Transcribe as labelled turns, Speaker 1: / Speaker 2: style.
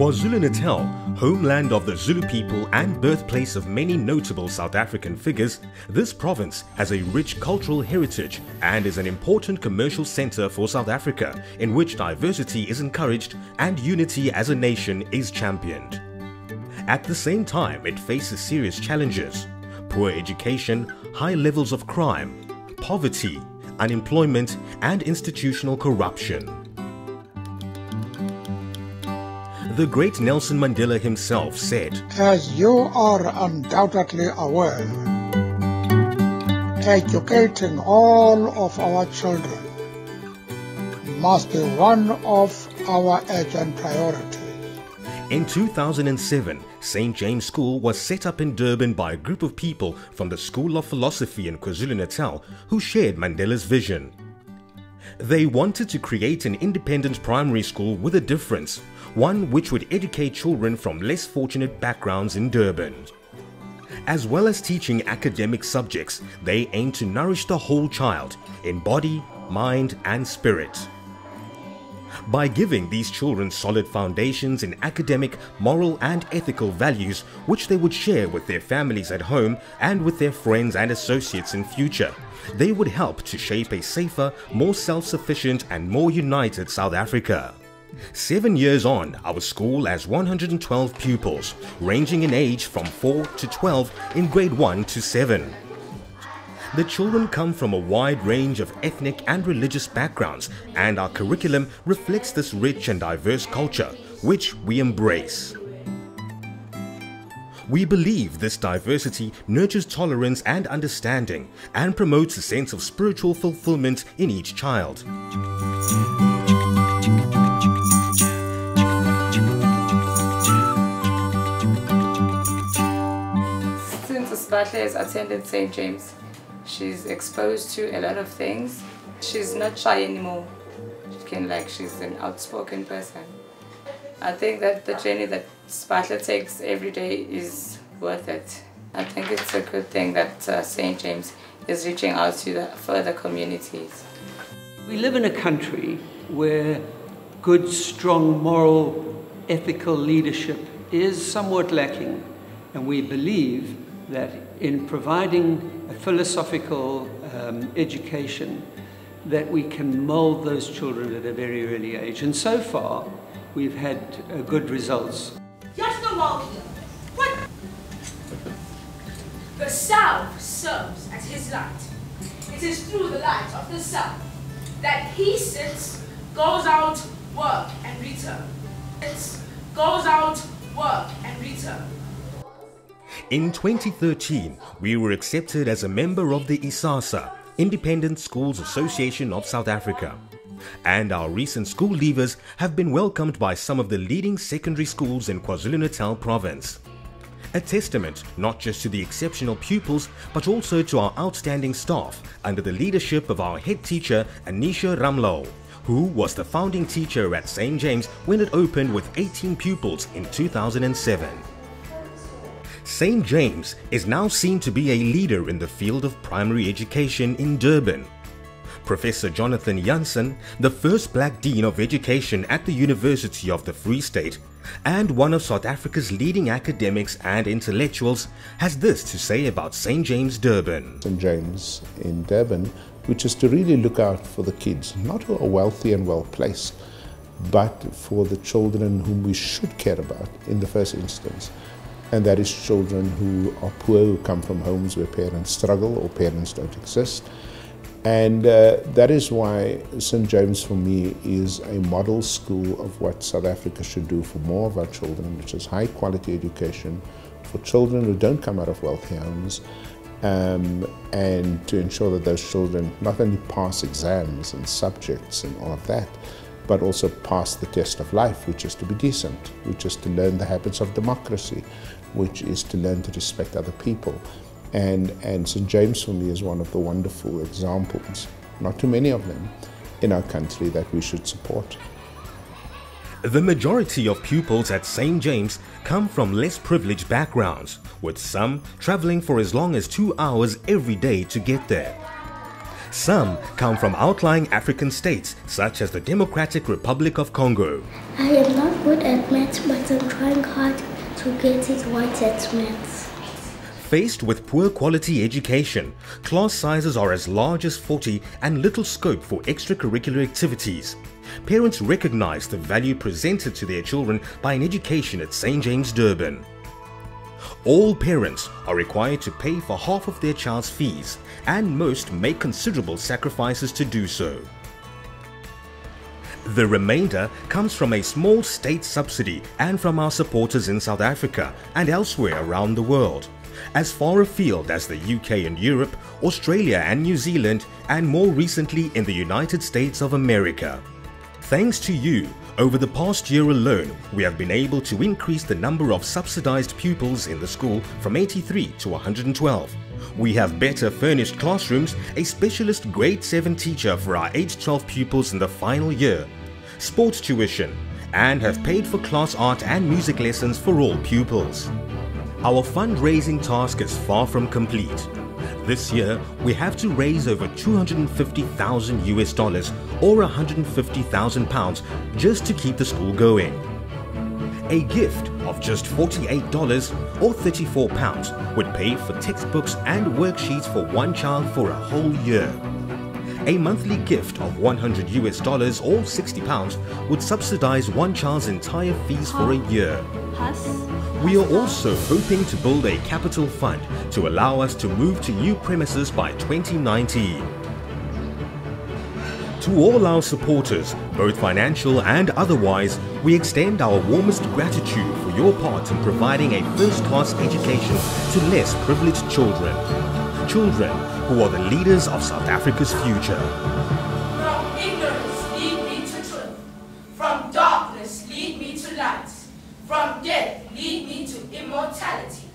Speaker 1: KwaZulu-Natal, homeland of the Zulu people and birthplace of many notable South African figures, this province has a rich cultural heritage and is an important commercial center for South Africa, in which diversity is encouraged and unity as a nation is championed. At the same time, it faces serious challenges: poor education, high levels of crime, poverty, unemployment, and institutional corruption. The great Nelson Mandela himself said,
Speaker 2: "As you are undoubtedly aware, educating all of our children must be one of our urgent priorities."
Speaker 1: In 2007, St. James School was set up in Durban by a group of people from the School of Philosophy in KwaZulu-Natal who shared Mandela's vision. They wanted to create an independent primary school with a difference, one which would educate children from less fortunate backgrounds in Durban. As well as teaching academic subjects, they aim to nourish the whole child in body, mind, and spirit. By giving these children solid foundations in academic, moral, and ethical values, which they would share with their families at home and with their friends and associates in future, they would help to shape a safer, more self-sufficient, and more united South Africa. 7 years on, our school has 112 pupils, ranging in age from 4 to 12 in grade 1 to 7. The children come from a wide range of ethnic and religious backgrounds, and our curriculum reflects this rich and diverse culture, which we embrace. We believe this diversity nurtures tolerance and understanding, and promotes a sense of spiritual fulfillment in each child.
Speaker 3: Since Sibadle has attended St. James, she's exposed to a lot of things. She's not shy anymore. She's an outspoken person. I think that the journey that Sibadle takes every day is worth it. I think it's a good thing that St. James is reaching out to the further communities.
Speaker 4: We live in a country where good, strong, moral, ethical leadership is somewhat lacking, and we believe that in providing a philosophical education that we can mold those children at a very early age. And so far, we've had good results.
Speaker 5: Just a moment. What? The sun serves as his light. It is through the light of the sun that he sits, goes out, work, and return. Goes out, work, and return.
Speaker 1: In 2013, we were accepted as a member of the ISASA, Independent Schools Association of South Africa. And our recent school leavers have been welcomed by some of the leading secondary schools in KwaZulu-Natal province. A testament not just to the exceptional pupils, but also to our outstanding staff under the leadership of our head teacher, Anisha Ramlo, who was the founding teacher at St. James when it opened with 18 pupils in 2007. St. James is now seen to be a leader in the field of primary education in Durban. Professor Jonathan Jansen, the first black dean of education at the University of the Free State, and one of South Africa's leading academics and intellectuals, has this to say about St. James Durban.
Speaker 6: St. James in Durban, which is to really look out for the kids, not who are wealthy and well placed, but for the children whom we should care about in the first instance. And that is children who are poor, who come from homes where parents struggle or parents don't exist. And that is why St. James for me is a model school of what South Africa should do for more of our children, which is high quality education for children who don't come out of wealthy homes, and to ensure that those children not only pass exams and subjects and all of that, but also pass the test of life, which is to be decent, which is to learn the habits of democracy, which is to learn to respect other people. And St. James for me is one of the wonderful examples, not too many of them, in our country that we should support.
Speaker 1: The majority of pupils at St. James come from less privileged backgrounds, with some traveling for as long as 2 hours every day to get there. Some come from outlying African states such as the Democratic Republic of Congo.
Speaker 7: I am not good at maths, but I'm trying hard to get it right at maths.
Speaker 1: Faced with poor quality education, class sizes are as large as 40 and little scope for extracurricular activities. Parents recognize the value presented to their children by an education at St. James Durban. All parents are required to pay for half of their child's fees, and most make considerable sacrifices to do so. The remainder comes from a small state subsidy and from our supporters in South Africa and elsewhere around the world, as far afield as the UK and Europe, Australia and New Zealand, and more recently in the United States of America. Thanks to you, over the past year alone, we have been able to increase the number of subsidized pupils in the school from 83 to 112. We have better furnished classrooms, a specialist grade 7 teacher for our age 12 pupils in the final year, sports tuition, and have paid for class art and music lessons for all pupils. Our fundraising task is far from complete. This year, we have to raise over $250,000 US or £150,000 just to keep the school going. A gift of just $48 or £34 would pay for textbooks and worksheets for one child for a whole year. A monthly gift of $100 US or £60 would subsidize one child's entire fees for a year. We are also hoping to build a capital fund to allow us to move to new premises by 2019. To all our supporters, both financial and otherwise, we extend our warmest gratitude for your part in providing a first-class education to less privileged children. Children who are the leaders of South Africa's future.
Speaker 5: From ignorance, lead me to truth. From darkness, lead me to light. From death, lead me to immortality.